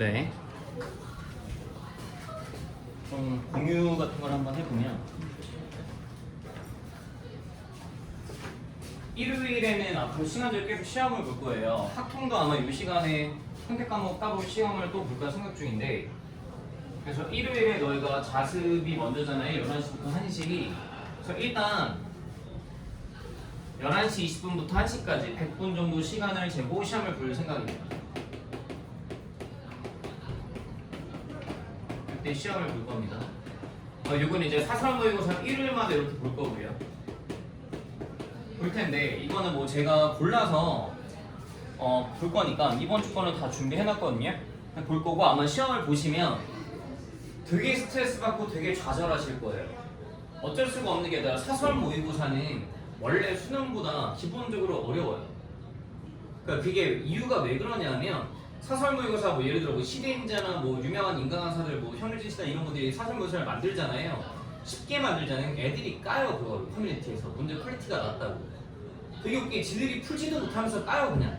네. 좀 공유 같은 걸 한번 해보면 일요일에는 앞으로 시간제로 계속 시험을 볼 거예요. 학통도 아마 이 시간에 선택 과목 따로 시험을 또 볼까 생각 중인데, 그래서 일요일에 너희가 자습이 먼저잖아요. 11시부터 1시. 그래서 일단 11시 20분부터 1시까지 100분 정도 시간을 재고 시험을 볼 생각입니다. 그때 시험을 볼 겁니다. 이건 이제 사설 모의고사 일요일마다 이렇게 볼 거고요. 볼 텐데 이거는 뭐 제가 골라서 볼 거니까 이번 주 거는 다 준비해 놨거든요. 볼 거고 아마 시험을 보시면 되게 스트레스 받고 되게 좌절하실 거예요. 어쩔 수가 없는 게 아니라 사설 모의고사는 원래 수능보다 기본적으로 어려워요. 그러니까 그게 이유가 왜 그러냐면 사설 모의고사 뭐 예를 들어 뭐 시대인자나 뭐 유명한 인간 강사들 뭐 현일진 씨나 이런 분들이 사설 모의고사를 만들잖아요. 쉽게 만들잖아요. 애들이 까요 그걸 커뮤니티에서 문제 퀄리티가 낮다고. 되게 웃기게 지들이 풀지도 못하면서 까요 그냥.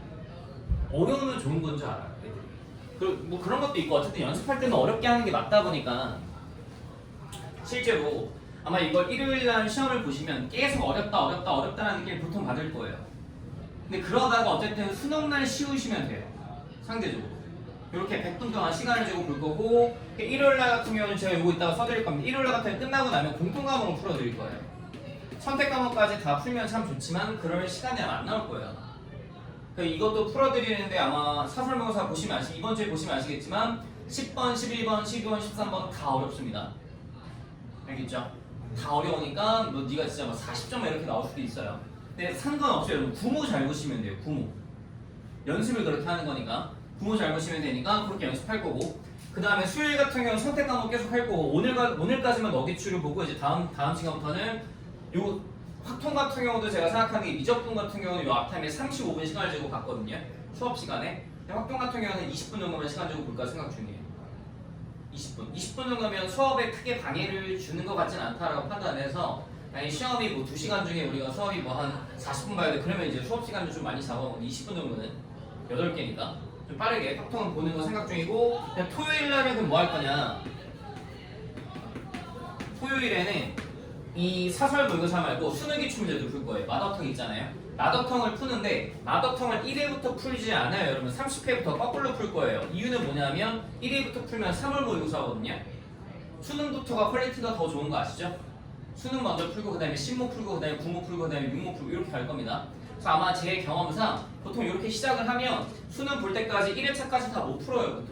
어려우면 좋은 건 줄 알아요 애들이. 그리고 뭐 그런 것도 있고 어쨌든 연습할 때는 어렵게 하는 게 맞다 보니까 실제로 아마 이걸 일요일날 시험을 보시면 계속 어렵다라는 느낌을 보통 받을 거예요. 근데 그러다가 어쨌든 수능날 쉬우시면 돼요. 상대적으로 이렇게 100분 동안 시간을 주고 볼 거고, 일요일날 같은 경우는 제가 이거 이따가 써드릴 겁니다. 일요일날 같은 경우 끝나고 나면 공통 과목을 풀어드릴 거예요. 선택 과목까지 다 풀면 참 좋지만 그럴 시간이 안 나올 거예요. 이것도 풀어드리는데 아마 사설 모의고사 보시면 이번 주에 보시면 아시겠지만 10번, 11번, 12번, 13번 다 어렵습니다. 알겠죠? 다 어려우니까 뭐 네가 진짜 막 40점 이렇게 나올 수도 있어요. 근데 상관없어요. 여러분 구모 잘 보시면 돼요. 구모. 연습을 그렇게 하는 거니까 구모 잘 보시면 되니까 그렇게 연습할 거고, 그 다음에 수요일 같은 경우는 선택 과목 계속 할 거고, 오늘까지만 너기추를 보고 이제 다음 시간부터는 요 확통 같은 경우도 제가 생각하는 게 미적분 같은 경우는 요 앞타임에 35분 시간을 주고 봤거든요. 수업 시간에. 확통 같은 경우는 20분 정도만 시간 주고 볼까 생각 중이에요. 20분 정도면 수업에 크게 방해를 주는 것 같진 않다라고 판단해서, 아니 시험이 뭐 2시간 중에 우리가 수업이 뭐 한 40분 봐야 돼. 그러면 이제 수업 시간도 좀 많이 잡아먹는 20분 정도는 8개니까 좀 빠르게 확통은 보는 거 생각 중이고, 그냥 토요일 날은 그럼 뭐 할 거냐? 토요일에는 이 사설 모의고사 말고 수능 기출 문제도 풀 거예요. 마더텅 있잖아요. 마더텅을 푸는데 마더텅을 1회부터 풀지 않아요. 여러분 30회부터 거꾸로 풀 거예요. 이유는 뭐냐면 1회부터 풀면 3월 모의고사거든요. 수능부터가 퀄리티가 더 좋은 거 아시죠? 수능 먼저 풀고 그 다음에 신모 풀고 그 다음에 구모 풀고 그 다음에 육모 풀고 이렇게 갈 겁니다. 그래서 아마 제 경험상 보통 이렇게 시작을 하면 수능 볼 때까지 1회차까지 다 못 풀어요.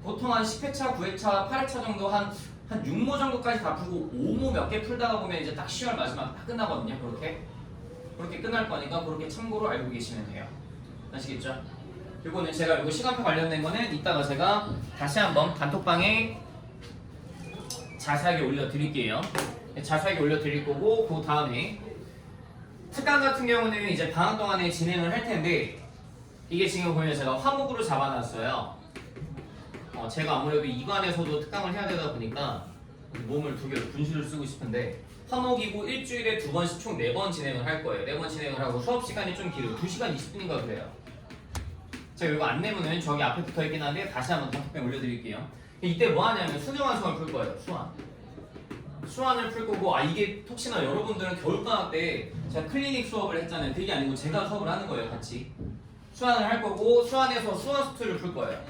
보통 한 10회차, 9회차, 8회차 정도 한 6모 정도까지 다 풀고 5모 몇 개 풀다가 보면 이제 딱 10월 마지막 다 끝나거든요. 그렇게 끝날 거니까 그렇게 참고로 알고 계시면 돼요. 아시겠죠? 이거는 제가 이거 시간표 관련된 거는 이따가 제가 다시 한번 단톡방에 자세하게 올려드릴게요. 자세하게 올려드릴 거고, 그 다음에 특강 같은 경우는 이제 방학 동안에 진행을 할 텐데, 이게 지금 보면 제가 화목으로 잡아놨어요. 제가 아무래도 이관에서도 특강을 해야 되다 보니까 몸을 두 개로 분실을 쓰고 싶은데, 화목이고 일주일에 2번씩 총 4번 진행을 할 거예요. 4번 진행을 하고 수업 시간이 좀 길어요. 2시간 20분인가 그래요. 제가 이거 안내문은 저기 앞에 붙어 있긴 한데 다시 한번 단톡방에 올려드릴게요. 이때 뭐 하냐면 수능 완성을 풀 거예요. 수완을 풀 거고, 이게 혹시나 여러분들은 겨울방학 때 제가 클리닉 수업을 했잖아요. 그게 아니고 제가 수업을 하는 거예요. 같이 수완을 할 거고, 수완에서 수완 수투를 풀 거예요.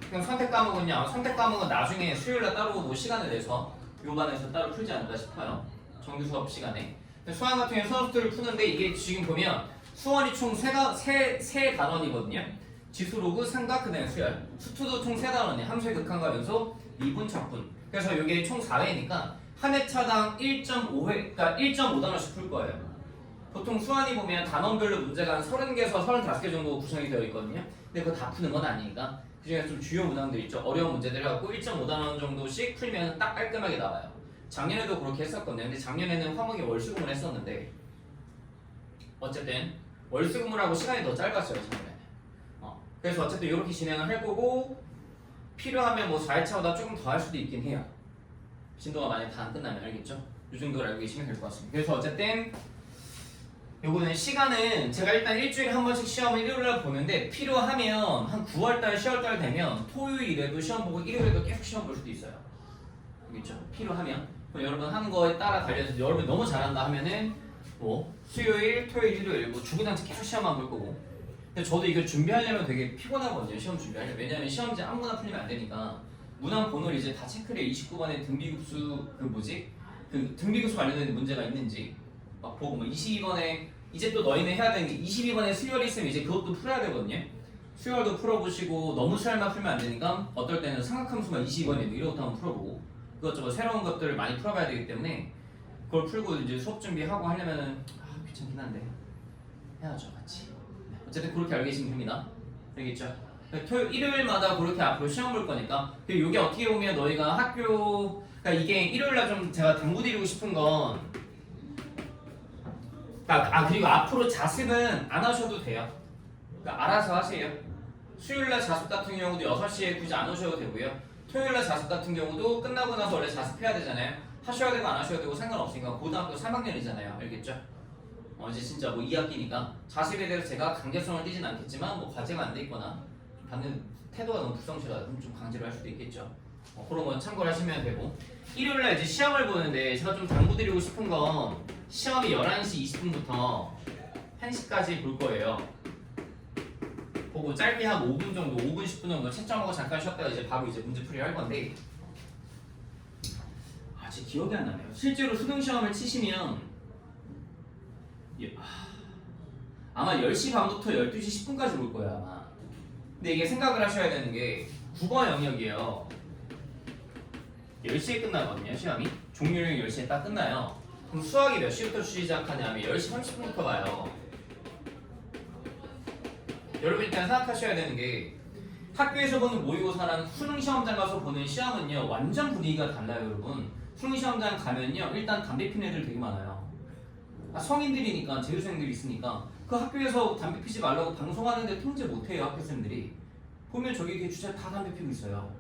그럼 선택 과목은 나중에 수요일날 따로 뭐 시간을 내서 요반에서 따로 풀지 않을까 싶어요. 정규 수업 시간에. 수완 같은 경우는 수완 수투를 푸는데, 이게 지금 보면 수원이 총 세 단원이거든요. 지수로그, 삼각, 그다음에 수열. 수투도 총 3단원이에요. 함수의 극한과 연속, 미분, 적분. 그래서 이게 총 4회니까 한 회차당 1.5회, 그러니까 1.5단원씩 풀 거예요. 보통 수완이 보면 단원별로 문제가 한 30개에서 35개 정도 구성이 되어 있거든요. 근데 그거 다 푸는 건 아니니까 그중에 좀 주요 문항들 있죠. 어려운 문제들 해갖고 1.5단원 정도씩 풀면 딱 깔끔하게 나와요. 작년에도 그렇게 했었거든요. 근데 작년에는 화목이 월수금을 했었는데, 어쨌든 월수금을 시간이 더 짧았어요. 작년에. 그래서 어쨌든 이렇게 진행을 할 거고, 필요하면 뭐 4회차보다 조금 더 할 수도 있긴 해요. 진도가 만약에 다 안 끝나면. 알겠죠? 이 정도를 알고 계시면 될 것 같습니다. 그래서 어쨌든 요거는 시간은 제가 일단 일주일에 한 번씩 시험을 일요일날 보는데 필요하면 한 9월달, 10월달 되면 토요일에도 시험 보고 일요일에도 계속 시험 볼 수도 있어요. 알겠죠? 필요하면 그럼 여러분 하는 거에 따라 달려서 여러분 너무 잘한다 하면은 뭐 수요일, 토요일, 일요일 뭐 주구장창 계속 시험만 볼 거고. 근데 저도 이거 준비하려면 되게 피곤하거든요. 시험 준비하려면. 왜냐면 시험지 아무거나 풀리면 안 되니까 문항 번호를 이제 다 체크를 해. 29번에 등비급수 그 뭐지? 그 등비급수 관련된 문제가 있는지 막 보고 뭐 22번에 이제 또 너희는 해야 되는 게 22번에 수열이 있으면 이제 그것도 풀어야 되거든요. 수열도 풀어보시고 너무 수열만 풀면 안 되니까 어떨 때는 삼각함수만 22번에 이런 것도 한번 풀어보고 그것저것 새로운 것들을 많이 풀어봐야 되기 때문에 그걸 풀고 이제 수업 준비하고 하려면은 귀찮긴 한데 해야죠 같이. 어쨌든 그렇게 알고 계시면 됩니다. 알겠죠? 일요일마다 그렇게 앞으로 시험 볼 거니까 그리고 이게 어떻게 보면 너희가 학교 그러니까 이게 일요일날 좀 제가 당부드리고 싶은 건 그리고 앞으로 자습은 안 하셔도 돼요. 그러니까 알아서 하세요. 수요일날 자습 같은 경우도 6시에 굳이 안 오셔도 되고요. 토요일날 자습 같은 경우도 끝나고 나서 원래 자습해야 되잖아요. 하셔야 되고 안 하셔야 되고 상관없으니까 고등학교 3학년이잖아요. 알겠죠? 이제 진짜 뭐 2학기니까 자습에 대해서 제가 강제성을 띠진 않겠지만 뭐 과제가 안 돼 있거나 받는 태도가 너무 불성실하다 그럼 좀 강제로 할 수도 있겠죠. 그런 건 참고를 하시면 되고 일요일날 이제 시험을 보는데 제가 좀 당부드리고 싶은 건 시험이 11시 20분부터 1시까지 볼 거예요. 보고 짧게 한 5분 정도, 5분 10분 정도 채점하고 잠깐 쉬었다가 이제 바로 이제 문제풀이를 할 건데 제 기억이 안 나네요. 실제로 수능 시험을 치시면 아마 10시 반부터 12시 10분까지 볼 거예요 아마. 근데 이게 생각을 하셔야 되는 게 국어 영역이에요. 10시에 끝나거든요 시험이. 종료령이 10시에 딱 끝나요. 그럼 수학이 몇 시부터 시작하냐면 10시 30분부터 가요. 여러분 일단 생각하셔야 되는 게 학교에서 보는 모의고사랑 수능 시험장 가서 보는 시험은요 완전 분위기가 달라요 여러분. 수능 시험장 가면요 일단 담배 피는 애들 되게 많아요. 성인들이니까 재수생들이 있으니까 그 학교에서 담배 피지 말라고 방송하는데 통제 못해요 학교생들이. 보면 저기 이렇게 주차 다 담배 피고 있어요.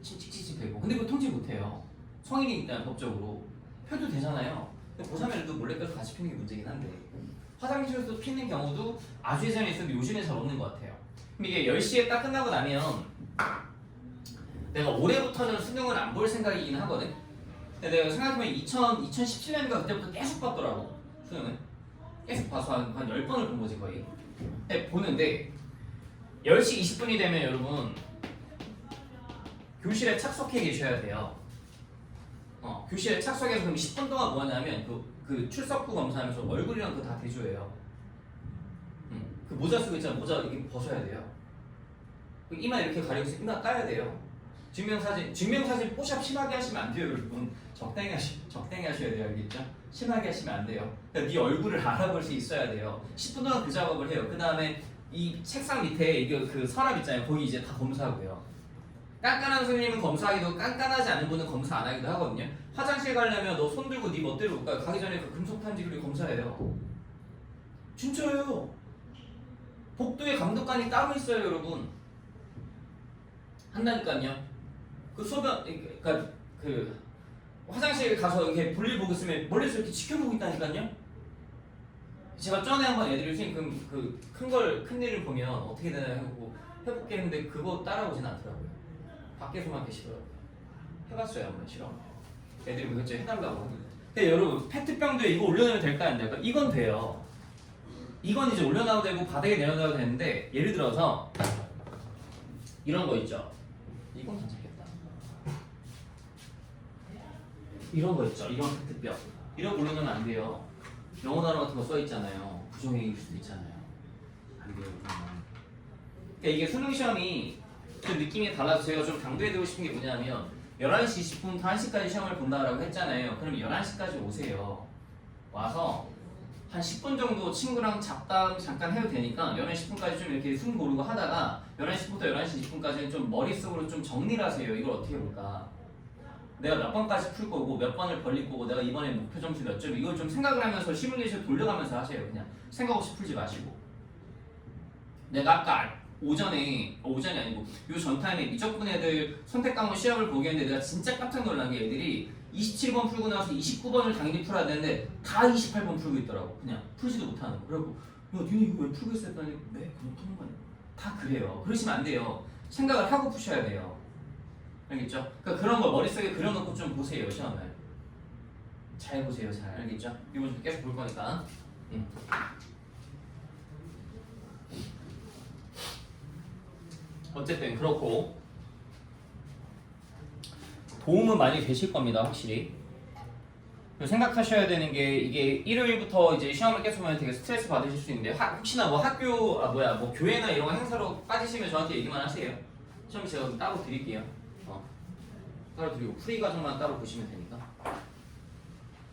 칙칙칙칙대고. 근데 그거 통제 못해요. 성인이니까 법적으로 펴도 되잖아요. 고3 애들도 몰래 껴서 같이 피는 게 문제긴 한데 화장실에서 피는 경우도 아주 예전에 있었는데 요즘에 잘 없는 것 같아요. 그럼 이게 10시에 딱 끝나고 나면 내가 올해부터는 수능을 안 볼 생각이긴 하거든. 근데 내가 생각해보면 2017년인가 그때부터 계속 봤더라고 수능은. 계속 봐서 한 10번을 본 거지 거의. 근데 보는데 10시 20분이 되면 여러분 교실에 착석해 계셔야 돼요. 교실에 착석해서 그럼 10분 동안 뭐 하냐면 그 출석부 검사하면서 얼굴이랑 그거 다 대조해요. 그 모자 쓰고 있잖아. 모자 이렇게 벗어야 돼요. 이마 이렇게 가리고 있으면 이마 까야 돼요. 증명사진 뽀샵 심하게 하시면 안 돼요 여러분. 적당히 하셔야 돼요. 알겠죠? 심하게 하시면 안 돼요. 그러니까 네 얼굴을 알아볼 수 있어야 돼요. 10분 동안 그 작업을 해요. 그 다음에 이 책상 밑에 이게 그 서랍 있잖아요. 거기 이제 다 검사하고요. 깐깐한 선생님은 검사하기도 깐깐하지 않은 분은 검사 안 하기도 하거든요. 화장실 가려면 너 손 들고 네 멋대로 못 가요. 가기 전에 그 금속 탐지기를 검사해요. 진짜예요. 복도에 감독관이 따로 있어요 여러분. 한다니까요. 그 소변 그러니까 그 화장실 가서 이렇게 볼일 보고 있으면 멀리서 이렇게 지켜보고 있다니까요. 제가 전에 한번 애들이 선생님 큰 일을 보면 어떻게 되나 해볼게 했는데 그거 따라오진 않더라고요. 밖에서만 계시더라고요. 해봤어요 한번 실험. 애들이 그거 해달라고. 근데 여러분 페트병도에 이거 올려놓으면 될까 안 될까? 이건 돼요. 이건 이제 올려놔도 되고 바닥에 내려놔도 되는데 예를 들어서 이런 거 있죠. 이건 괜찮겠다. 이런 거 있죠. 이런 페트병. 이런 거 올려놓으면 안 돼요. 영어 단어 같은 거 써 있잖아요. 부정행위일 수도 있잖아요. 안 돼요. 그러니까 이게 수능 시험이 좀 느낌이 달라서 제가 좀 당부해드리고 싶은 게 뭐냐면 11시 20분부터 1시까지 시험을 본다라고 했잖아요. 그럼 11시까지 오세요. 와서 한 10분 정도 친구랑 잡담 잠깐 해도 되니까 11시 10분까지 좀 이렇게 숨 고르고 하다가 11시부터 11시 20분까지는 좀 머릿속으로 좀 정리를 하세요. 이걸 어떻게 해볼까? 내가 몇 번까지 풀 거고 몇 번을 벌릴 거고 내가 이번에 목표 점수 몇 점 이걸 좀 생각을 하면서 시뮬레이션 돌려가면서 하세요. 그냥 생각 없이 풀지 마시고. 내가 아까 오전이 아니고 요 전타임에 미적분 애들 선택 과목 시험을 보게 했는데 내가 진짜 깜짝 놀란 게 애들이 27번 풀고 나서 29번을 당연히 풀어야 되는데 다 28번 풀고 있더라고. 그냥 풀지도 못하는 거. 그래갖고 야 니네 이거 왜 풀고 있어 했더니 네 그냥 푸는 거냐. 다 그래요. 그러시면 안 돼요. 생각을 하고 푸셔야 돼요. 알겠죠? 그러니까 그런 거 머릿속에 그려놓고 좀 보세요. 시험을 잘 보세요. 잘 알겠죠? 이거 좀 계속 볼 거니까. 어쨌든 그렇고 도움은 많이 되실 겁니다. 확실히. 생각하셔야 되는 게 이게 일요일부터 이제 시험을 계속 하면 되게 스트레스 받으실 수 있는데 혹시나 뭐 학교 뭐 교회나 이런 거 행사로 빠지시면 저한테 얘기만 하세요. 시험 제가 따로 드릴게요. 따로 드리고 프리 과정만 따로 보시면 되니까.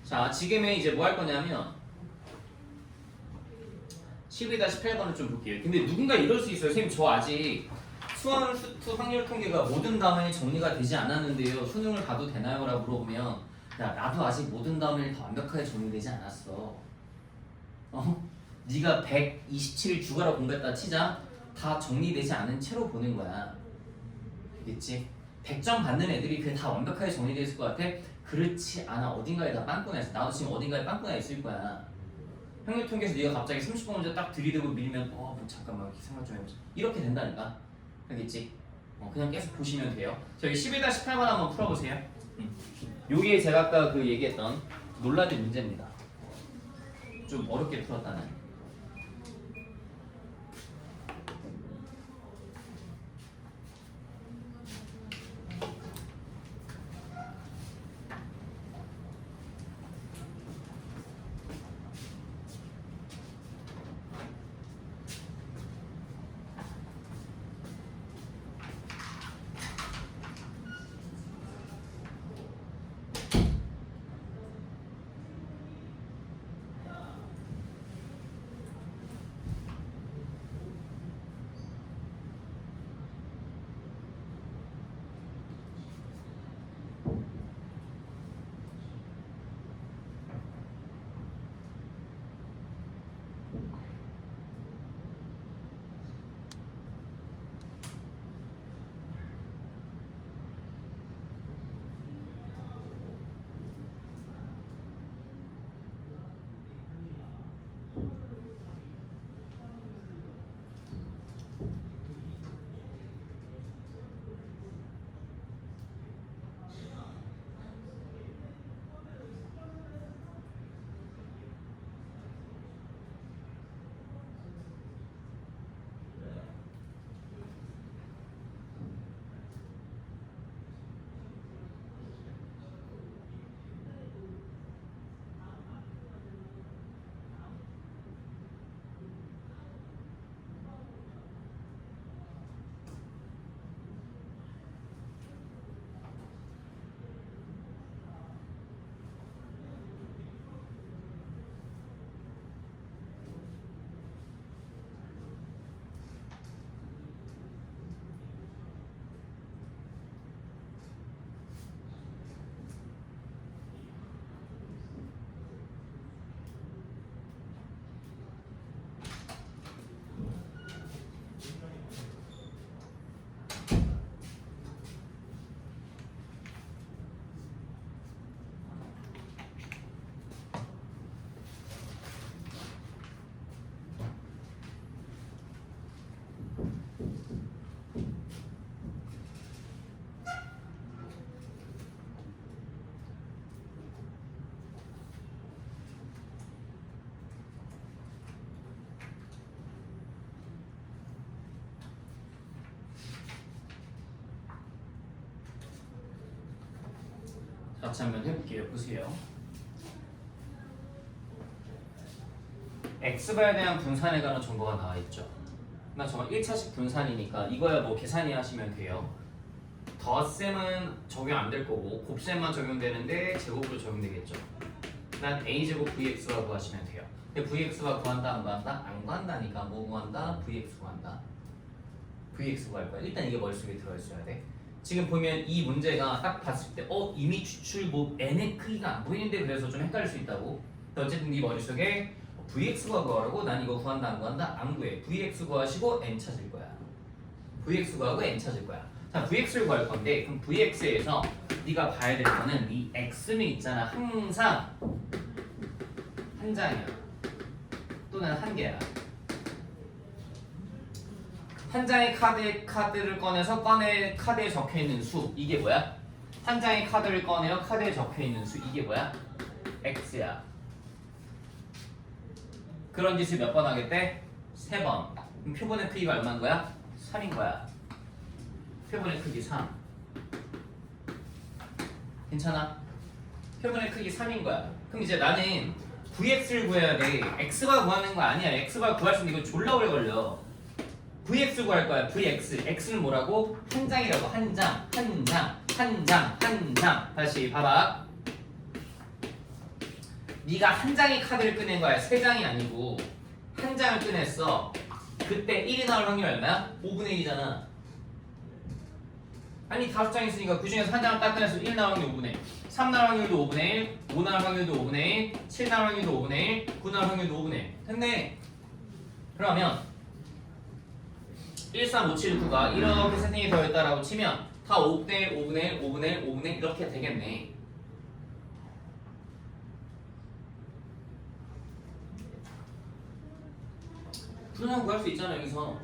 자 지금은 이제 뭐 할 거냐면 12-18번을 좀 볼게요. 근데 누군가 이럴 수 있어요. 선생님 저 아직 수원 수투 확률 통계가 모든 다음에 정리가 되지 않았는데요. 수능을 봐도 되나요? 라고 물어보면 야 나도 아직 모든 다음에 다 완벽하게 정리되지 않았어. 네가 127일 주가로 공부했다 치자 다 정리되지 않은 채로 보는 거야. 알겠지? 100점 받는 애들이 그게 다 완벽하게 정리되어 있을 것 같아? 그렇지 않아. 어딘가에 다 빵꾸나 있어. 나도 지금 어딘가에 빵꾸나 있을 거야. 확률 통계에서 네가 갑자기 30번 문제 딱 들이대고 밀면 뭐 잠깐만 생각 좀 해보자. 이렇게 된다니까. 알겠지? 그냥 계속 보시면 돼요. 저기 11-18번 한번 풀어보세요. 요게 제가 아까 그 얘기했던 놀라지 문제입니다. 좀 어렵게 풀었다는. 같이 한번 해볼게요. 보세요. x바에 대한 분산에 관한 정보가 나와있죠. 나 정말 1차식 분산이니까 이거야 뭐 계산이 하시면 돼요. 덧셈은 적용 안 될 거고 곱셈만 적용되는데 제곱으로 적용되겠죠. 난 a제곱 vx가 구하시면 돼요. 근데 vx가 구한다 안 구한다? 안 구한다니까. 뭐 구한다? vx 구한다. vx 구할 거야. 일단 이게 머릿속에 들어있어야 돼. 지금 보면 이 문제가 딱 봤을 때 이미 추출 뭐 n의 크기가 안 보이는데 그래서 좀 헷갈릴 수 있다고. 어쨌든 네 머릿속에 vx가 구하라고 난 이거 구한다 안 구한다? 안 구해. vx 구하시고 n 찾을 거야. vx 구하고 n 찾을 거야. 자, vx를 구할 건데 그럼 vx에서 네가 봐야 될 거는 이 x는 있잖아. 항상 한 장이야. 또는 한 개야. 한 장의 카드를 꺼내서 카드에 적혀 있는 수. 이게 뭐야? 한 장의 카드를 꺼내어 카드에 적혀 있는 수. 이게 뭐야? x야. 그런 짓을 몇 번 하겠대? 3번. 그럼 표본의 크기가 얼마인 거야? 3인 거야. 표본의 크기 3. 괜찮아? 표본의 크기 3인 거야. 그럼 이제 나는 vx를 구해야 돼. x가 구하는 거 아니야. x가 구할 수 있는 이거 졸라 오래 걸려. vx 구할 거야. vx. x는 뭐라고? 한 장이라고. 한 장, 한 장, 한 장, 한 장. 다시 봐봐. 네가 한 장의 카드를 꺼낸 거야. 3장이 아니고 한 장을 꺼냈어. 그때 1이 나올 확률 얼마야? 5분의 1이잖아. 아니 5장 있으니까 그 중에서 한 장을 딱 꺼내서 1 나올 확률 5분의 1, 3 나올 확률도 5분의 1, 5 나올 확률도 5분의 1, 7 나올 확률도 5분의 1, 9 나올 확률도 5분의 1. 됐네. 그러면 1, 3, 5, 7, 9가 이렇게 세팅이 되어 있다라고 치면 다 5분의 1, 5분의 1, 5분의 1, 5분의 1 이렇게 되겠네. 분산 구할 수 있잖아. 여기서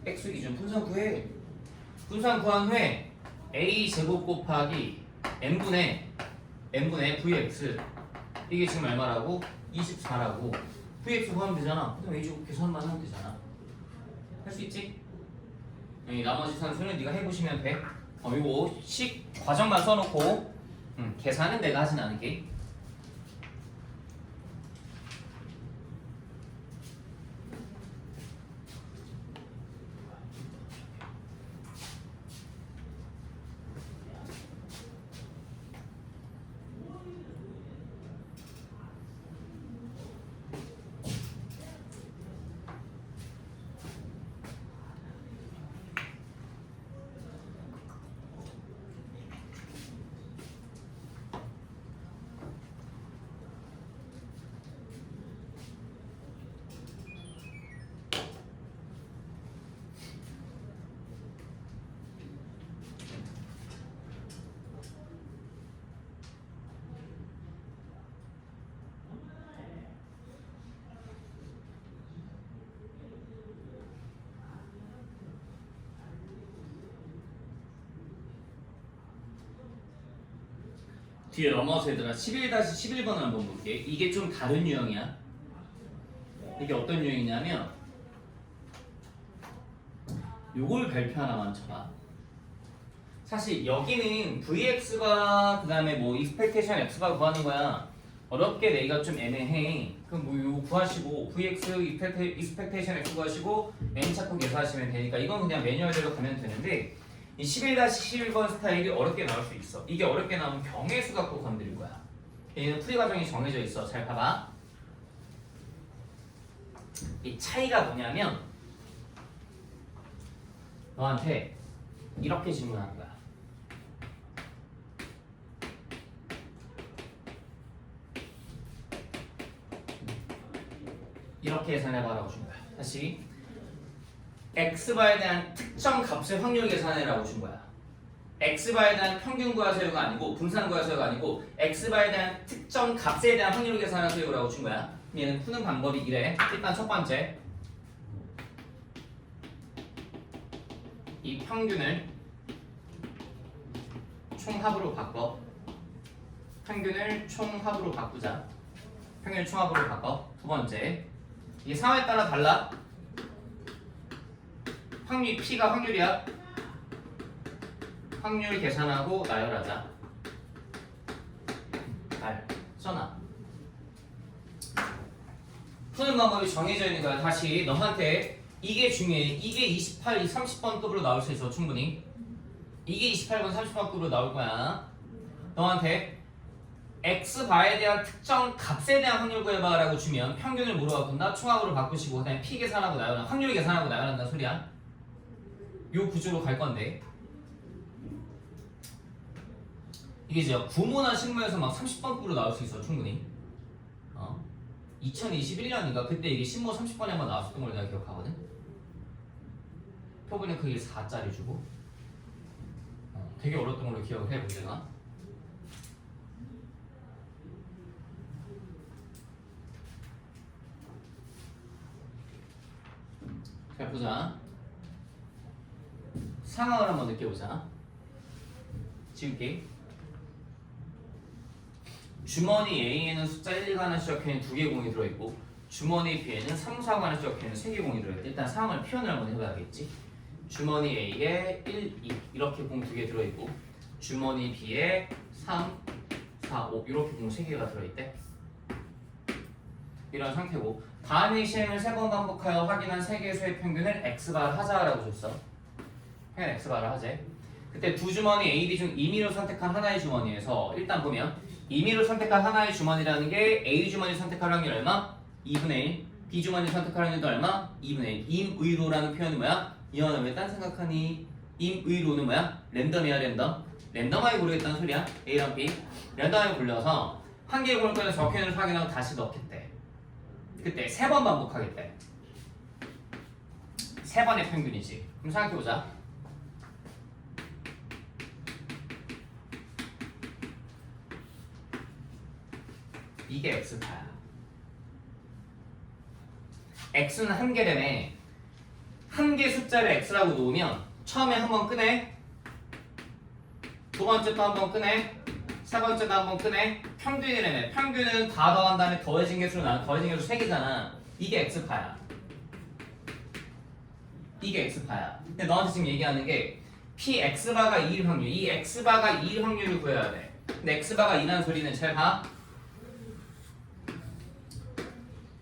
x 기준 분산 구해. 분산 구한 후에 a 제곱 곱하기 n분의 vx 이게 지금 얼마라고? 24라고. vx 구하면 되잖아. 그럼 a 제곱 계산만 하면 되잖아. 할 수 있지? 이 나머지 산수는 네가 해보시면 돼. 이거 식 과정만 써놓고 계산은 내가 하진 않을게. 뒤에 넘어서 얘들아 11-11번을 한번 볼게. 이게 좀 다른 유형이야. 이게 어떤 유형이냐면 요걸 발표 하나만 쳐봐. 사실 여기는 vx가 그 다음에 뭐 expectation x가 구하는 거야. 어렵게 내기가 좀 애매해. 그럼 뭐 요거 구하시고 vx expectation x 구하시고 n 찾고 계산하시면 되니까 이건 그냥 매뉴얼대로 가면 되는데 이 11-11번 스타일이 어렵게 나올 수 있어. 이게 어렵게 나오면 경혜수 갖고 건드릴 거야. 얘는 풀이 과정이 정해져 있어. 잘 봐봐. 이 차이가 뭐냐면 너한테 이렇게 질문하는 거야. 이렇게 계산해봐라고 준 거야. 다시 x바에 대한 특정 값의 확률 계산해라고 준 거야. x바에 대한 평균 구하세요가 아니고 분산 구하세요가 아니고 x바에 대한 특정 값에 대한 확률 계산하세요라고 준 거야. 얘는 푸는 방법이 이래. 일단 첫 번째 이 평균을 총합으로 바꿔. 평균을 총합으로 바꾸자. 평균을 총합으로 바꿔. 두 번째 이게 상황에 따라 달라. 확률 P가 확률이야. 확률 계산하고 나열하자. 날 써놔. 푸는 방법이 정해져 있는 거야. 다시 너한테 이게 중요해. 이게 28, 30번급으로 나올 수 있어. 충분히. 이게 28번, 30번급으로 나올 거야. 너한테 x바에 대한 특정 값에 대한 확률 구해봐 라고 주면 평균을 뭐로 바꾼다? 총합으로 바꾸시고 그다음에 P 계산하고 나열한 확률 계산하고 나열한다는 소리야. 요 구조로 갈 건데 이게 이제 구모나 식모에서 막 30번급으로 나올 수 있어. 충분히. 2021년인가 그때 이게 신모 30번에 한번 나왔었던 걸 내가 기억하거든. 표본의 크기 4짜리 주고 되게 어려웠던 걸로 기억을 해 문제가. 자 보자. 상황을 한번 느껴보자. 지울게. 주머니 A에는 숫자 1, 2가 하나씩 적혀있는 2개 공이 들어있고 주머니 B에는 3, 4가 하나씩 적혀있는 3개 공이 들어있다. 일단 상황을 표현을 한번 해봐야겠지. 주머니 A에 1, 2 이렇게 공 2개 들어있고 주머니 B에 3, 4, 5 이렇게 공 3개가 들어있대. 이런 상태고 다음의 시행을 3번 반복하여 확인한 3개의 수의 평균을 X바를 하자라고 줬어. 평균 X바를 하재. 그때 두 주머니 A, B 중 임의로 선택한 하나의 주머니에서 일단 보면 임의로 선택한 하나의 주머니라는 게 A 주머니 선택할 확률 얼마? 2분의 1. B 주머니 선택할 확률도 얼마? 2분의 1. 임의로라는 표현은 뭐야? 이현아 왜 딴 생각하니? 임의로는 뭐야? 랜덤이야 랜덤. 랜덤하게 고르겠다는 소리야. A랑 B. 랜덤하게 골라서 한 개의 공을 꺼내서 적혀있는 확인하고 다시 넣겠대. 그때 3번 반복하겠대. 3번의 평균이지. 그럼 생각해보자. 이게 X파야. X는 한 개라며. 한 개 숫자를 X라고 놓으면 처음에 한번 끄네. 두 번째 또 한번 끄네. 세 번째도 한번 끄네. 평균이라며. 평균은 다 더한 다음에 더해진 개수로 나와. 더해진 개수 3개잖아. 이게 X파야. 이게 X파야. 근데 너한테 지금 얘기하는 게 PX바가 2일 확률. 이 X바가 2일 확률을 구해야 돼. 근데 X바가 2라는 소리는 잘 봐.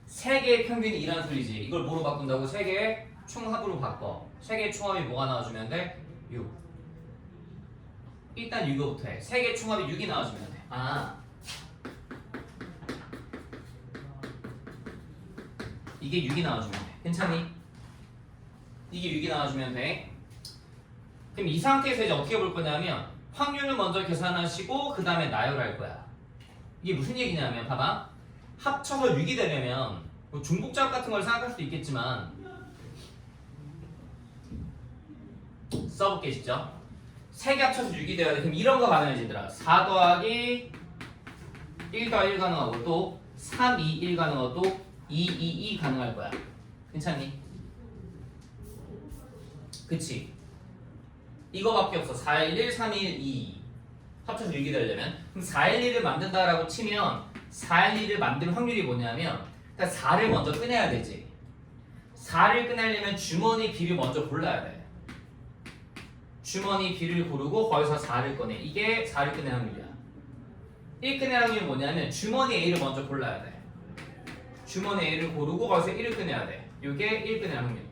3개의 평균이 2라는 소리지. 이걸 뭐로 바꾼다고? 3개의 총합으로 바꿔. 3개의 총합이 뭐가 나와주면 돼? 6. 일단 이거부터 해. 3개의 총합이 6이 나와주면 돼. 아, 이게 6이 나와주면 돼. 괜찮니? 이게 6이 나와주면 돼. 그럼 이 상태에서 이제 어떻게 볼 거냐면 확률을 먼저 계산하시고 그 다음에 나열할 거야. 이게 무슨 얘기냐면 봐봐. 합쳐서 6이 되려면 뭐 중복잡 같은 걸 생각할 수도 있겠지만 써볼게 직접. 3개 합쳐서 6이 돼야 돼. 그럼 이런 거 가능하지 얘들아. 4 더하기 1 더하기 1 가능하고 또 3, 2, 1 가능하고 또 2, 2, 2 가능할 거야. 괜찮니? 그치? 이거밖에 없어. 4, 1, 1, 3, 1, 2 합쳐서 6이 되려면 그럼 4, 1, 1을 만든다라고 치면 4, 1, 1을 만들 확률이 뭐냐면 일단 4를 먼저 꺼내야 되지. 4를 꺼내려면 주머니 B를 먼저 골라야 돼. 주머니 B를 고르고 거기서 4를 꺼내. 이게 4를 꺼낼 확률이야. 1 꺼낼 확률이 뭐냐면 주머니 A를 먼저 골라야 돼. 주머니 A를 고르고 거기서 1을 꺼내야 돼. 이게 1 꺼낼 확률.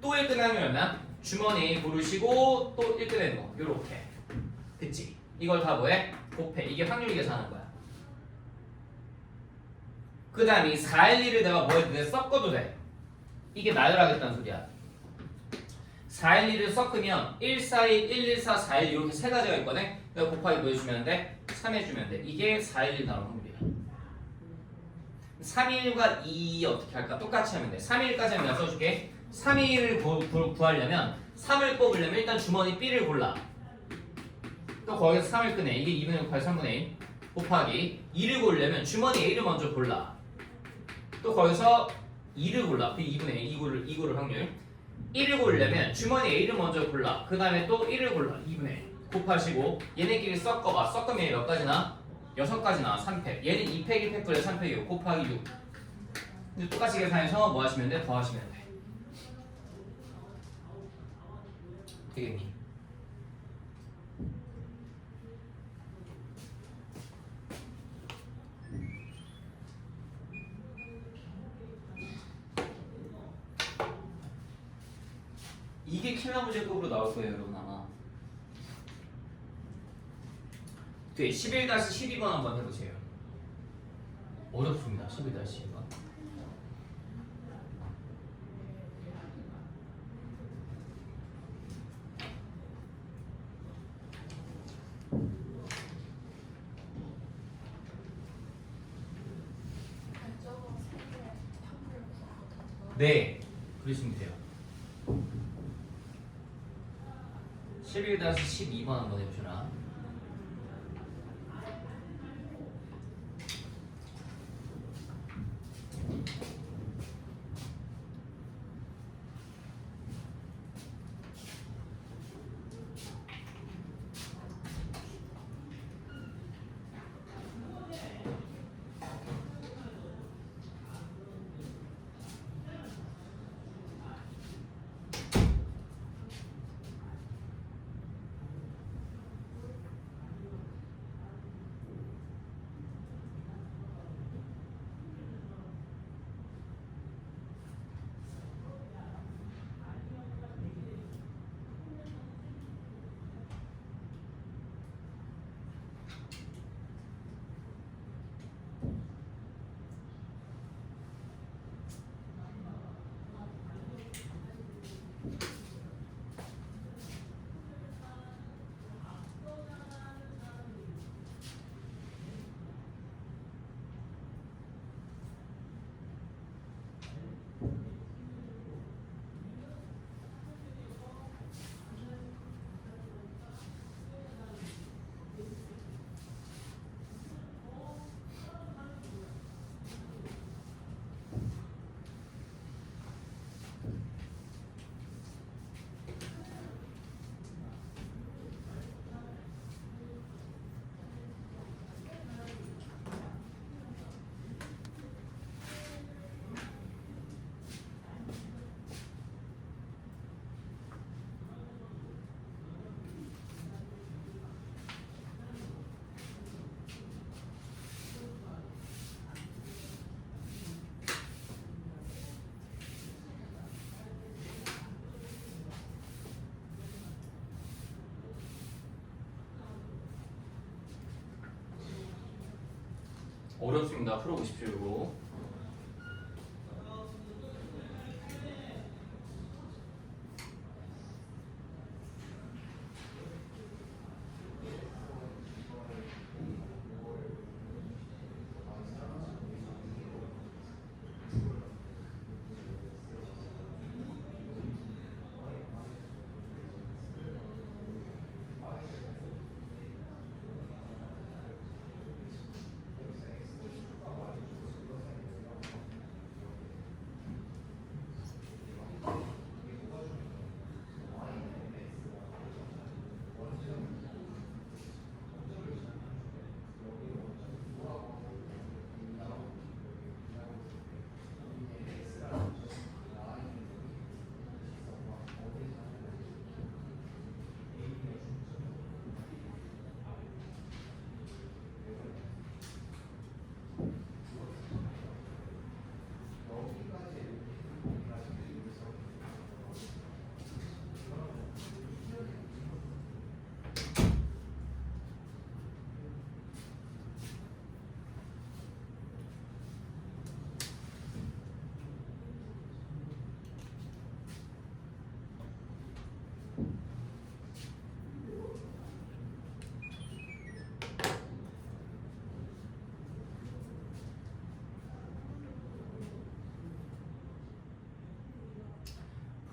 또 1 꺼낼 확률 얼마야? 주머니 A 고르시고 또 1 꺼내는 거. 요렇게. 그치? 이걸 다 뭐해? 곱해. 이게 확률 계산하는 거야. 그 다음에 이 4, 1, 2를 내가 뭐 해도 돼? 섞어도 돼. 이게 나열하겠다는 소리야. 4, 1, 2를 섞으면 1, 4, 1, 1, 1, 4, 4, 1 이렇게 세 가지가 있거든. 내가 곱하기 뭐 해주면 돼? 3 해주면 돼. 이게 4, 1, 1 나오는 확률이야. 3, 1과 2 어떻게 할까? 똑같이 하면 돼. 3, 1까지 하면 내가 써줄게. 3, 1을 구하려면 3을 뽑으려면 일단 주머니 B를 골라. 또 거기서 3을 꺼내. 이게 2분의 6, 8, 3분의 1 곱하기 2를 고르려면 주머니 A를 먼저 골라. 또 거기서 2를 골라. 그 2분의 1, 2 고를 확률. 1을 고르려면 주머니 A를 먼저 골라. 그 다음에 또 1을 골라. 2분의 1 곱하시고 얘네끼리 섞어봐. 섞으면 얘 몇 가지나? 6가지나 3팩. 얘는 2팩, 1팩 분의 3팩이고 곱하기 6. 근데 똑같이 계산해서 뭐 하시면 돼? 더하시면 돼. 되겠니? 이게 킬러 문제급으로 나올 거예요, 여러분 아마. 뒤에 11-12번 한번 해보세요. 어렵습니다. 11-12번. 네, 그러시면 돼요. 11-12번 한번 해보셔라. 어렵습니다. 풀어보십시오. 이거.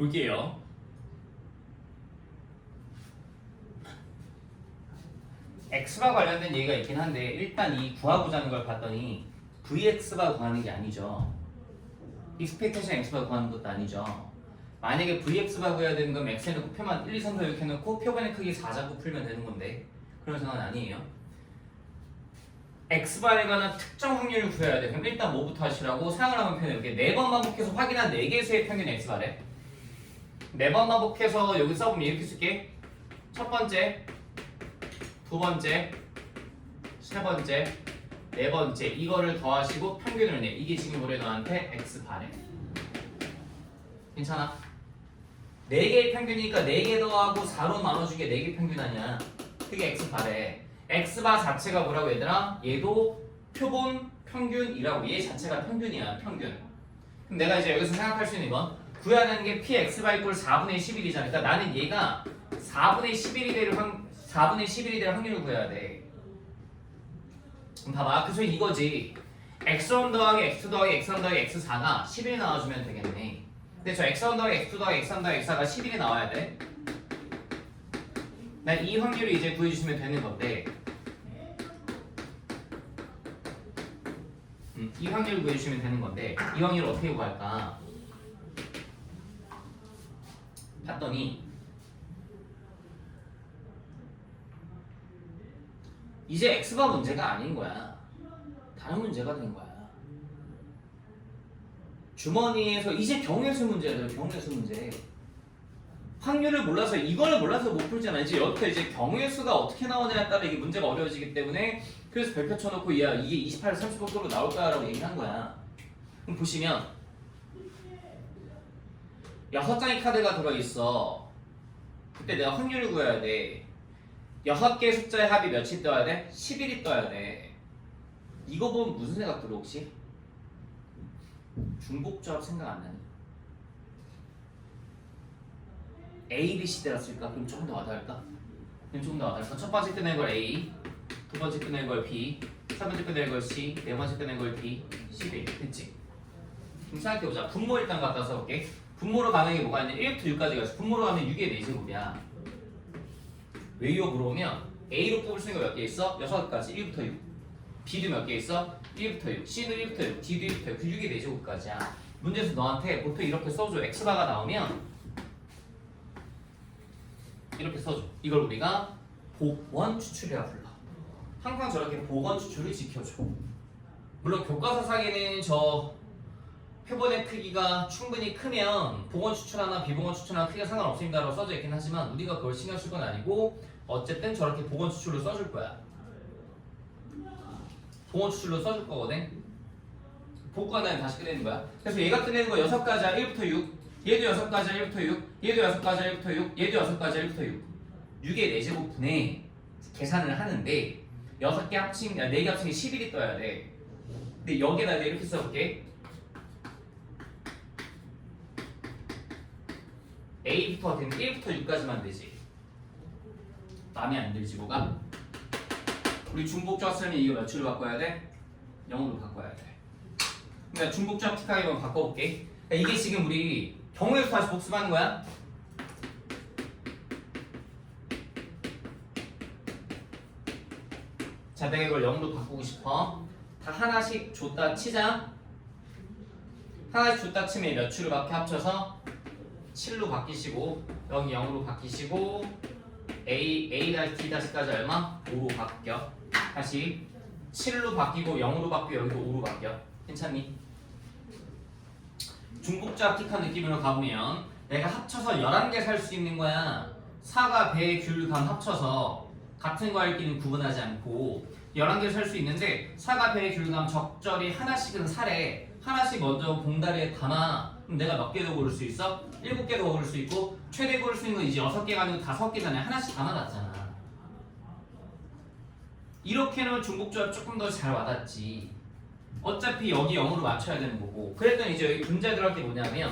볼게요. x와 관련된 얘기가 있긴 한데 일단 이 구하고자 하는 걸 봤더니 vx가 구하는 게 아니죠. expectation x가 구하는 것도 아니죠. 만약에 vx가 구해야 되는 건 x 해놓고 표만 1, 2, 3, 4 이렇게 해놓고 표변의 크기 4 잡고 풀면 되는 건데 그런 상황은 아니에요. x바에 관한 특정 확률을 구해야 돼. 그럼 일단 뭐부터 하시라고? 사용을 하면 표현 이렇게 4번 반복해서 확인한 4개의 수의 평균 x바래. 4번 반복해서 여기 써보면 이렇게 쓸게. 첫 번째, 두 번째, 세 번째, 네 번째 이거를 더하시고 평균을 내. 이게 지금 우리 너한테 x바래. 괜찮아? 4개의 평균이니까 4개 더하고 4로 나눠주게 4개 평균 아니야. 그게 x바래. x바 자체가 뭐라고 얘들아? 얘도 표본 평균이라고. 얘 자체가 평균이야. 평균. 그럼 내가 이제 여기서 생각할 수 있는 건 구해야 되는 게 px바 이꼴 4분의 11이잖아. 그러니까 나는 얘가 4분의 11이 될 확률을 구해야 돼. 그럼 봐봐. 그 소리 이거지. x1 더하기 x2 더하기 x1 더하기 x4가 11이 나와주면 되겠네. 근데 저 x1 더하기 x2 더하기 x3 더하기 x4가 11이 나와야 돼. 난 이 확률을 이제 구해주시면 되는 건데 이 확률을 구해주시면 되는 건데 이 확률을 어떻게 구할까 봤더니 이제 x가 문제가 아닌 거야. 다른 문제가 된 거야. 주머니에서 이제 경우의 문제야. 경우의 문제. 확률을 몰라서 이거를 몰라서 못 풀잖아. 이제 여기서 이제 경우의 수가 어떻게 나오냐에 따라 이게 문제가 어려워지기 때문에 그래서 별표 쳐놓고 야 이게 28, 30%로 나올까라고 얘기한 거야. 그럼 보시면 6장의 카드가 들어있어. 그때 내가 확률을 구해야 돼. 6개의 숫자의 합이 몇이 떠야 돼? 11이 떠야 돼. 이거 보면 무슨 생각 들어 혹시? 중복조합 생각 안 나니? A, B, C 들었을까? 그럼 조금 더 와닿을까? 그럼 조금 더 와닿을까? 첫 번째 끝낸 걸 A, 두 번째 끝낸 걸 B, 세 번째 끝낸 걸 C, 네 번째 끝낸 걸 D, 11. 됐지? 그럼 생각해보자. 분모 일단 갖다 써볼게. 분모로 가는 게 뭐가 있냐? 1부터 6까지가 있어. 분모로 가면 6의 4제곱이야. 왜요? 물어보면 A로 뽑을 수 있는 거 몇 개 있어? 6가지. 1부터 6. B도 몇 개 있어? 1부터 6. C도 1부터 6. D도 1부터 6. 그 6의 4제곱까지야. 문제에서 너한테 보통 이렇게 써줘. X바가 나오면 이렇게 써줘. 이걸 우리가 복원 추출이라 불러. 항상 저렇게 복원 추출을 지켜줘. 물론 교과서상에는 저 표본의 크기가 충분히 크면 복원 추출하나 비복원 추출하나 크게 상관없습니다라고 써져 있긴 하지만 우리가 그걸 신경 쓸 건 아니고 어쨌든 저렇게 복원 추출로 써줄 거야. 복원 추출로 써줄 거거든. 복구하다는 다시 꺼내는 거야. 그래서 얘가 꺼내는 거 6가지야. 1부터 6. 얘도 6가지야. 1부터 6. 얘도 6가지야. 1부터 6. 얘도 6가지야. 1부터 6. 6의 4제곱분에 계산을 하는데 6개 합친, 4개 합친 게 11이 떠야 돼. 근데 여기에다 내가 이렇게 써볼게. A부터 되면 1부터 6까지만 되지. 마음에 안 들지 뭐가? 우리 중복조합 쓰면 이거 몇으로 바꿔야 돼? 0으로 바꿔야 돼. 그러니까 중복조합 T카이만 바꿔볼게. 그러니까 이게 지금 우리 경우의 수 다시 복습하는 거야. 자, 내가 이걸 0으로 바꾸고 싶어. 다 하나씩 줬다 치자. 하나씩 줬다 치면 몇 추를 밖에 합쳐서 7로 바뀌시고 여기 0으로 바뀌시고 A-D-까지 얼마? 5로 바뀌어. 다시 7로 바뀌고 0으로 바뀌고 여기도 5로 바뀌어. 괜찮니? 중복조합 틱한 느낌으로 가보면 내가 합쳐서 11개 살 수 있는 거야. 4가 배, 귤, 감 합쳐서 같은 과일끼리는 구분하지 않고 11개 살 수 있는데 4가 배, 귤, 감 적절히 하나씩은 사래. 하나씩 먼저 봉다리에 담아. 그럼 내가 몇 개 더 고를 수 있어? 7개 더 고를 수 있고 최대 고를 수 있는 건 이제 6개가 아니고 5개잖아. 하나씩 담아놨잖아. 이렇게 하면 중복조합 조금 더 잘 와닿지. 어차피 여기 0으로 맞춰야 되는 거고. 그랬더니 이제 여기 분자 들어갈 게 뭐냐면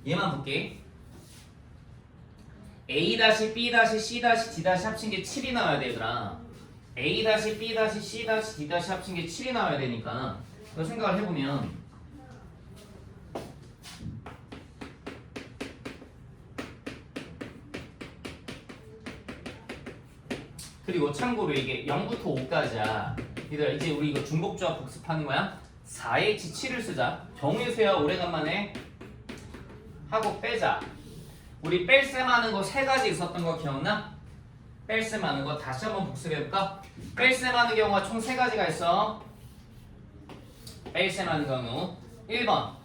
얘만 볼게. A-B-C-D 합친 게 7이 나와야 되더라. A-B-C-D 합친 게 7이 나와야 되니까 이거 생각을 해보면 그리고 참고로 이게 0부터 5까지야. 얘들아 이제 우리 이거 중복조합 복습하는 거야. 4H7을 쓰자. 경우의 수야 오래간만에 하고 빼자. 우리 뺄셈 하는 거 3가지 있었던 거 기억나? 뺄셈 하는 거 다시 한번 복습해볼까? 뺄셈 하는 경우가 총 3가지가 있어. 뺄셈 하는 경우 1번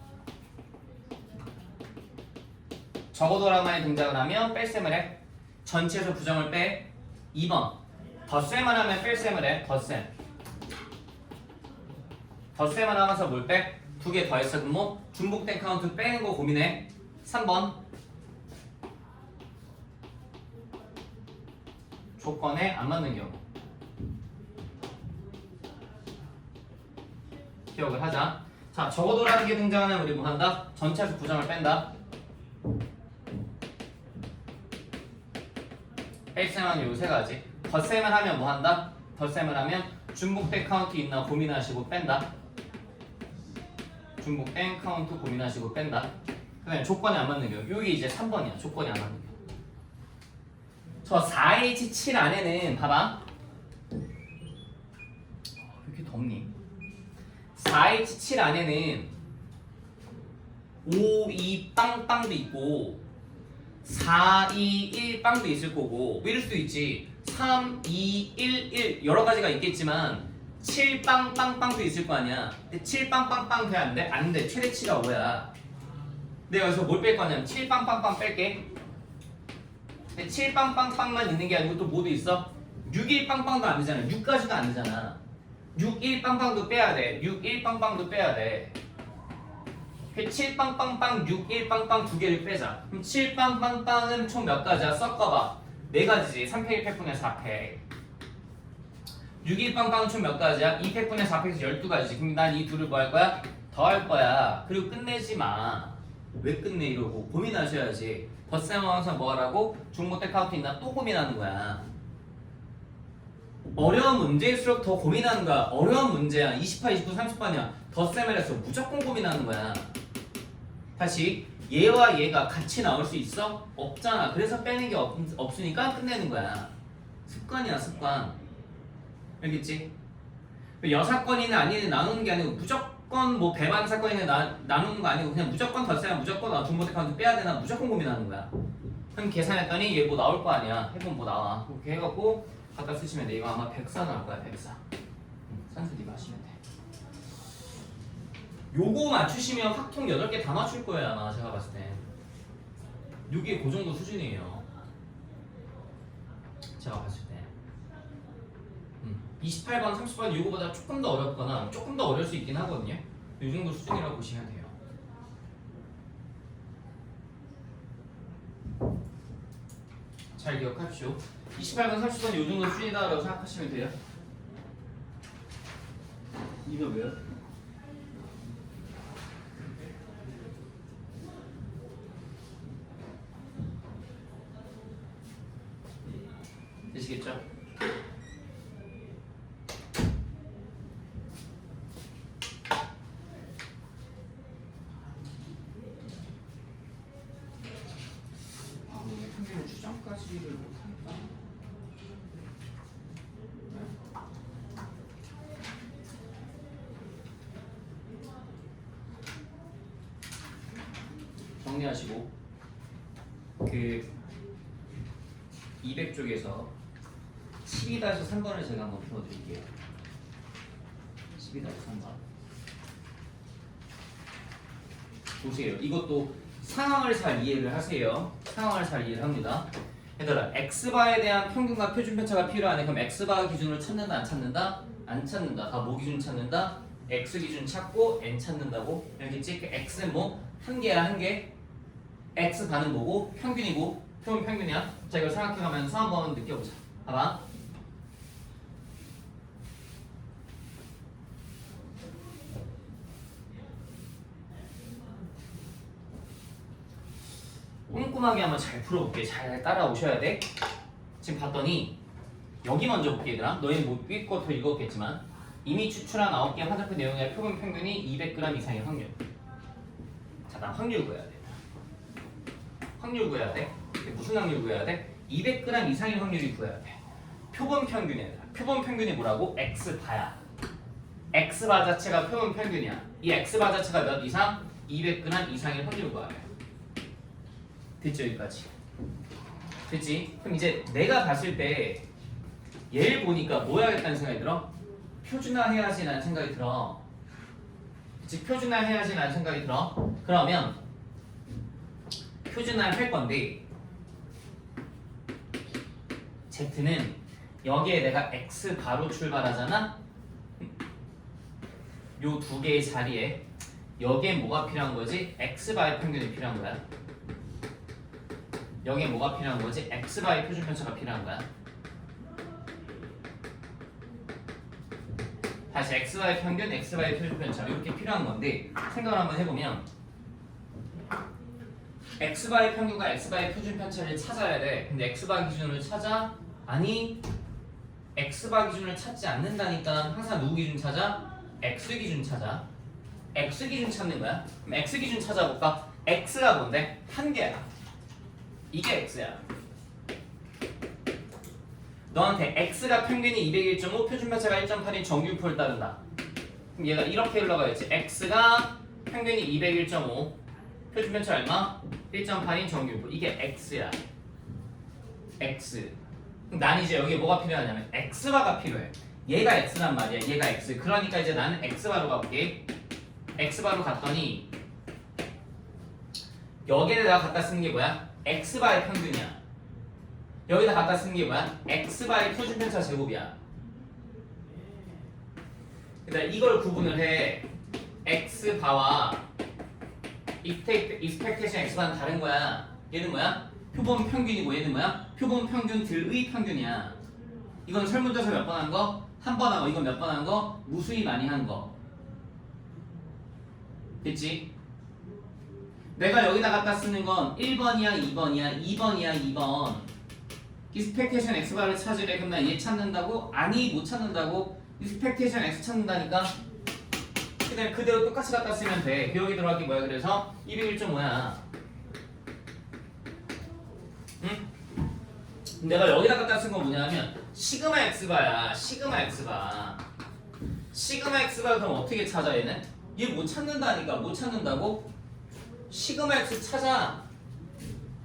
적어도라만에 등장을 하면 뺄셈을 해. 전체에서 부정을 빼. 2번 덧셈을 하면 뺄셈을 해. 덧셈을 하면서 뭘 빼? 2개 더했어. 그럼 뭐 중복된 카운트 빼는 거 고민해. 3번 조건에 안 맞는 경우 기억을 하자. 자, 적어도라는 게 등장하면 우리 뭐 한다? 전체에서 부정을 뺀다. 뺄셈하는 요 3가지. 덧셈을 하면 뭐 한다? 덧셈을 하면 중복된 카운트 있나 고민하시고 뺀다. 중복된 카운트 고민하시고 뺀다. 그 다음에 조건에 안 맞는 경우. 요게 이제 3번이야. 조건이 안 맞는 경우. 저 4H7 안에는 봐봐. 왜 이렇게 덥니? 4H7 안에는 5, 2 빵빵도 있고 4, 2, 1 빵도 있을 거고 뭐 이럴 수도 있지. 3, 2, 1, 1 여러 가지가 있겠지만 7 빵빵빵도 있을 거 아니야. 근데 7 빵빵빵 돼 안 돼? 안 돼. 최대치가 5야. 내가 여기서 뭘 뺄 거냐면 7 빵빵빵 뺄게. 근데 7 빵빵빵만 있는 게 아니고 또 뭐도 있어? 6, 1 빵빵도 안 되잖아. 6까지도 안 되잖아. 6, 1 빵빵도 빼야 돼. 6, 1 빵빵도 빼야 돼. 7 빵빵빵, 6, 1 빵빵 두 개를 빼자. 그럼 7 빵빵빵은 총 몇 가지야? 섞어봐. 네 가지지. 3팩 1팩분의 4팩. 6, 1 빵빵은 총 몇 가지야? 2팩분의 4팩에서 12가지지. 그럼 난 이 둘을 뭐 할 거야? 더 할 거야. 그리고 끝내지 마. 왜 끝내 이러고 고민하셔야지. 덧셈 항상 뭐 하라고? 중모태 카운트 있나? 또 고민하는 거야. 어려운 문제일수록 더 고민하는 거야. 어려운 문제야. 28, 29, 30번이야. 덧셈을 해서 무조건 고민하는 거야. 다시 얘와 얘가 같이 나올 수 있어? 없잖아. 그래서 빼는 게 없으니까 끝내는 거야. 습관이야 습관. 알겠지? 여사건이나 아니는 나누는 게 아니고 무조건 뭐 배만 사건이나 나누는 거 아니고 그냥 무조건 덧셈 무조건 중모태 카운트 빼야 되나 무조건 고민하는 거야. 그럼 계산했더니 얘 뭐 나올 거 아니야. 해보면 뭐 나와. 그렇게 해갖고 갖다 쓰시면 돼. 이거 아마 104 나올 거야. 104. 산수 니 마시면 돼. 요거 맞추시면 확통 8개 다 맞출 거예요 아마 제가 봤을 때. 요게 그 정도 수준이에요 제가 봤을 때. 28번, 30번 요거보다 조금 더 어렵거나 조금 더 어려울 수 있긴 하거든요. 요 정도 수준이라고 보시면 돼요. 잘 기억하십시오. 28번, 30번 요 정도 수준이다라고 생각하시면 돼요. 이거 왜요? 되시겠죠? 아, 왜 평균 추정까지를 못할까? 정리하시고 그 200쪽에서 12-3번을 제가 한번 풀어드릴게요. 12-3번 보세요. 이것도 상황을 잘 이해를 하세요. 상황을 잘 이해를 합니다. 얘들아, x바에 대한 평균과 표준 편차가 필요하네. 그럼 x바 기준으로 찾는다 안 찾는다? 안 찾는다. 다 뭐 기준 찾는다? x 기준 찾고 n 찾는다고. 알겠지? 그 x는 뭐? 한 개야 한 개. x 바는 뭐고? 평균이고 표본 평균이야. 자, 이걸 생각해가면서 한번 느껴보자. 봐봐. 꼼꼼하게 한번 잘 풀어볼게. 잘 따라오셔야 돼. 지금 봤더니 여기 먼저 볼게 얘들아. 너희 못 읽고 더 읽었겠지만 이미 추출한 9개 화살표 내용의 표본 평균이 200g 이상의 확률. 자, 난 확률 구해야 돼. 확률 구해야 돼. 무슨 확률 구해야 돼? 200g 이상의 확률이 구해야 돼. 표본 평균이야. 표본 평균이 뭐라고? x바야. x바 자체가 표본 평균이야. 이 x바 자체가 몇 이상? 200g 이상의 확률 구해야 돼. 됐죠? 여기까지. 됐지? 그럼 이제 내가 봤을 때 얘를 보니까 뭐 해야겠다는 생각이 들어? 표준화 해야지 라는 생각이 들어. 그치? 표준화 해야지 라는 생각이 들어. 그러면 표준화를 할 건데 Z는 여기에 내가 X 바로 출발하잖아? 요 두 개의 자리에 여기에 뭐가 필요한 거지? X바의 평균이 필요한 거야. 여기에 뭐가 필요한 거지? X바의 표준 편차가 필요한 거야. 다시 X바의 평균, X바의 표준 편차 이렇게 필요한 건데 생각을 한번 해보면 X바의 평균과 X바의 표준 편차를 찾아야 돼. 근데 X바 기준을 찾아? 아니 X바 기준을 찾지 않는다니까 항상 누구 기준 찾아? X 기준 찾아. X 기준 찾는 거야. 그럼 X 기준 찾아볼까? X가 뭔데? 한 개야. 이게 X야. 너한테 x가 평균이 201.5, 표준편차가 1.8인 정규표를 따른다. 그럼 얘가 이렇게 흘러가야지. x가 평균이 201.5, 표준편차 얼마? 1.8인 정규표. 이게 x야. x. 그럼 난 이제 여기에 뭐가 필요하냐면 x바가 필요해. 얘가 x란 말이야. 얘가 x. 그러니까 이제 나는 x바로 가볼게. x바로 갔더니 여기에 내가 갖다 쓰는 게 뭐야? x바의 평균이야. 여기다 갖다 쓰는 게 뭐야? x바의 표준편차 제곱이야. 그다음 이걸 구분을 해. x바와 expectation x바는 다른 거야. 얘는 뭐야? 표본 평균이고 얘는 뭐야? 표본 평균들의 평균이야. 이건 설문조사 몇 번 한 거? 한 번 한 거. 이건 몇 번 한 거? 무수히 많이 한 거. 됐지? 내가 여기다 갖다 쓰는 건 1번이야 2번이야 2번이야 2번. expectation x바를 찾으래. 그럼 나 얘 찾는다고? 아니 못 찾는다고? expectation x 찾는다니까? 그대로 똑같이 갖다 쓰면 돼. 여기 들어가기 뭐야? 그래서 201.5야. 응? 내가 여기다 갖다 쓴 건 뭐냐면 시그마 x바야. 시그마 x바. 시그마 x바 그럼 어떻게 찾아 얘는? 얘 못 찾는다니까. 못 찾는다고? 시그마 x 찾아.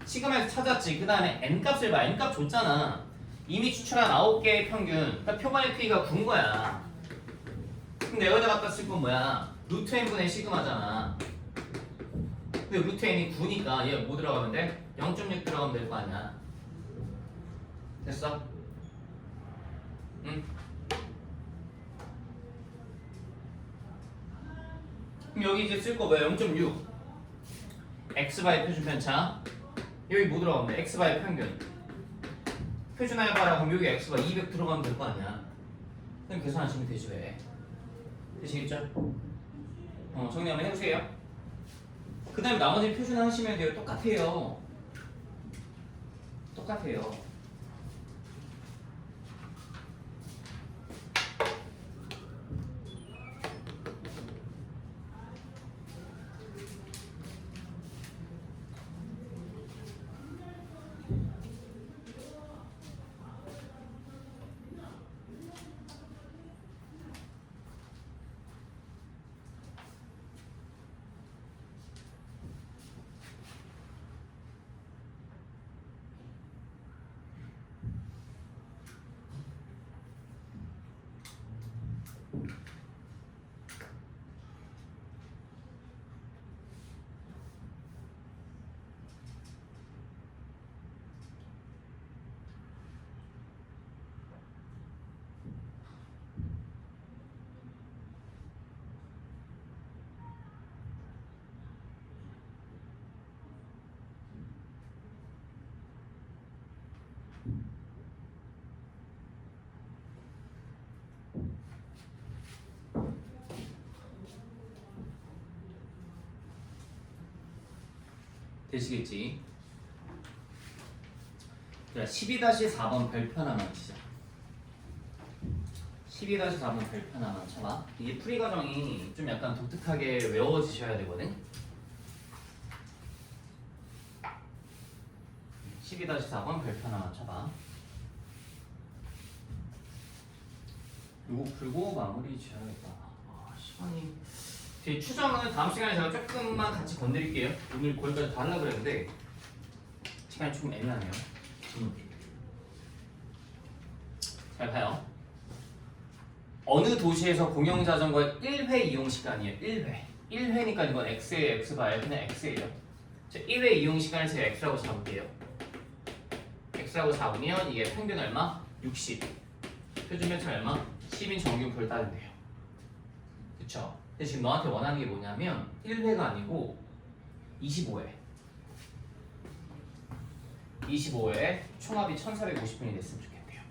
시그마 x 찾았지. 그 다음에 n값을 봐. n값 줬잖아. 이미 추출한 9개의 평균. 그러니까 표본의 크기가 9인 거야. 근데 여기다 갖다 쓸 건 뭐야? 루트 n분의 시그마잖아. 근데 루트 n이 9니까 얘 뭐 들어가면 돼? 0.6 들어가면 될 거 아니야. 됐어? 응? 그럼 여기 이제 쓸 거 뭐야? 0.6 x바의 표준편차. 여기 뭐 들어가면 돼? x바의 평균. 표준해봐라. 그럼 여기 x바 200 들어가면 될 거 아니야. 그럼 계산하시면 되지 왜? 되시겠죠? 정리 한번 해보세요. 그 다음에 나머지 표준하시면 돼요. 똑같아요. 똑같아요. 되시겠지? 자, 12-4번 별표 하나만 치자. 12-4번 별표 하나만 쳐봐. 이게 풀이 과정이 좀 약간 독특하게 외워지셔야 되거든? 12-4번 별표 하나만 쳐봐. 요거 풀고 마무리 지어야겠다. 시간이... 제 추정은 다음 시간에 제가 조금만 같이 건드릴게요. 오늘 거기까지 다 하려고 그랬는데 시간이 조금 애매하네요. 잘 봐요. 어느 도시에서 공영자전거의 1회 이용 시간이에요. 1회. 1회니까 이건 x에 x봐요. 그냥 x예요. 자, 1회 이용 시간을 제가 x라고 잡을게요. x라고 잡으면 이게 평균 얼마? 60. 표준편차 얼마? 10인 정규표를 따른대요. 그쵸? 근데 지금 너한테 원하는 게 뭐냐면 1회가 아니고 25회. 25회 총합이 1450분이 됐으면 좋겠대요.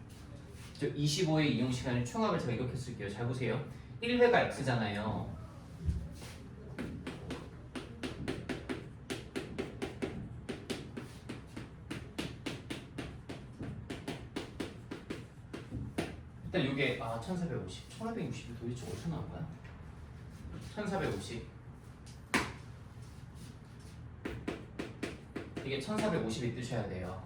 즉 25회 이용 시간의 총합을 제가 이렇게 쓸게요. 잘 보세요. 1회가 x잖아요. 일단 이게 1450, 1460이 도대체 어디서 나온 거야? 1450 이게 1450이 뜨셔야 돼요.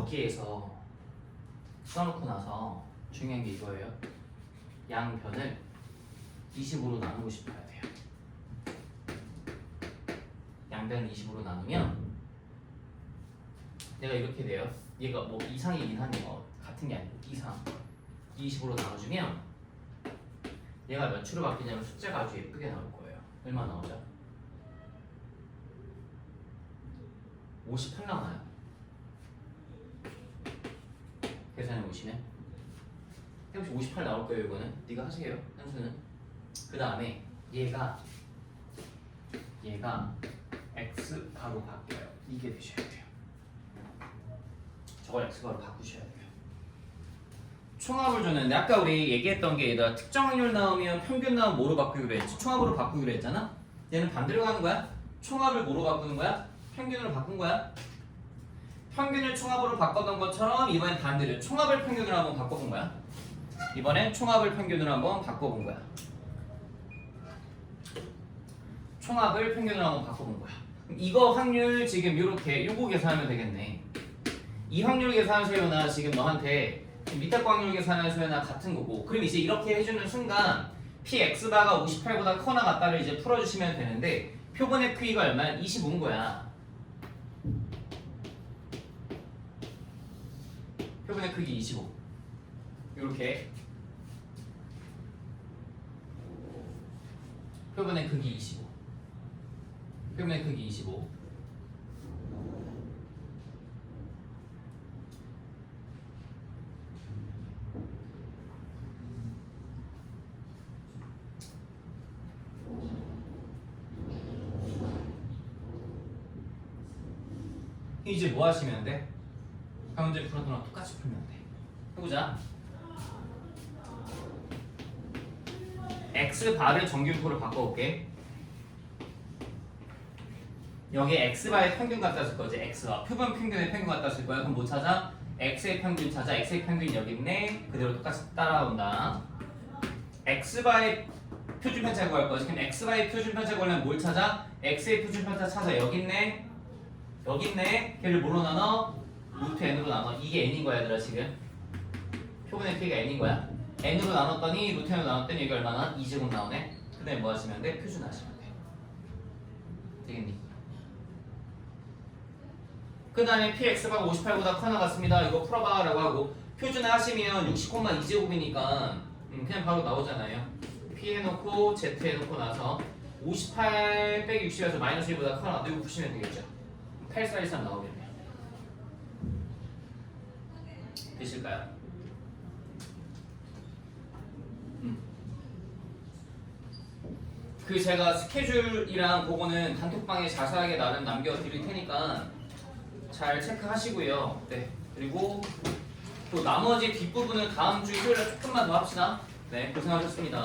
여기에서 써놓고 나서 중요한 게 이거예요. 양변을 20으로 나누고 싶어야 돼요. 양변을 20으로 나누면 얘가 이렇게 돼요. 얘가 뭐 이상이긴 하네요. 같은 게 아니고 이상. 20으로 나눠주면 얘가 몇 추로 바뀌냐면 숫자가 아주 예쁘게 나올 거예요. 얼마 나오죠? 58 나와요. 계산해 보시면 혹시 58 나올 거예요. 이거는 네가 하세요. 한수는. 그 다음에 얘가 x 바로 바뀌어요. 이게 되셔야 돼요. 저걸 x 바로 바꾸셔야 돼요. 총합을 줬는데 아까 우리 얘기했던 게 얘들아 특정 확률 나오면 평균 나오면 뭐로 바꾸기로 했지? 총합으로 바꾸기로 했잖아? 얘는 반대로 가는 거야? 총합을 뭐로 바꾸는 거야? 평균으로 바꾼 거야? 평균을 총합으로 바꿨던 것처럼 이번엔 반대로 총합을 평균으로 한번 바꿔본 거야. 이번엔 총합을 평균으로 한번 바꿔본 거야. 총합을 평균으로 한번 바꿔본 거야. 이거 확률 지금 이렇게 요거 계산하면 되겠네. 이 확률 계산한 소연아 지금 너한테 밑에 거 확률 계산한 소연아 같은 거고. 그럼 이제 이렇게 해주는 순간 px바가 58보다 커나 같다를 이제 풀어주시면 되는데 표본의 크기가 얼마야? 25인 거야. 표본의 크기 25. 이렇게 표본의 크기 25. 표면의 크기 25. 이제 뭐 하시면 돼? 다음 문제 풀었던 거랑 똑같이 풀면 돼. 해보자. x바를 정규표로 바꿔볼게. 여기에 x바의 평균 갖다 쓸 거지. x바 표본 평균의 평균 갖다 쓸 거야. 그럼 뭐 찾아? x의 평균 찾아. x의 평균 여기 있네. 그대로 똑같이 따라온다. x바의 표준 편차 구할 거지. 그럼 x바의 표준 편차 구하려면 뭘 찾아? x의 표준 편차 찾아. 여기 있네. 여기 있네. 걔를 뭘로 나눠? 루트 n으로 나눠. 이게 n인 거야 얘들아 지금. 표본의 크기가 n인 거야. n으로 나눴더니 루트 n으로 나눴더니 이게 얼마나? 2제곱 나오네. 그 다음에 뭐 하시면 돼? 표준하시면 돼. 되겠니? 그 다음에 px가 58보다 커 나갔습니다. 이거 풀어봐 라고 하고 표준화하시면 60,2제곱이니까 그냥 바로 나오잖아요. p 해놓고 z 해놓고 나서 58 빼기 60에서 마이너스 1보다 커 나왔다. 이거 푸시면 되겠죠. 8413 나오겠네요. 되실까요? 그 제가 스케줄이랑 그거는 단톡방에 자세하게 나름 남겨드릴 테니까 잘 체크하시고요. 네. 그리고 또 나머지 뒷부분은 다음 주 토요일에 조금만 더 합시다. 네, 고생하셨습니다.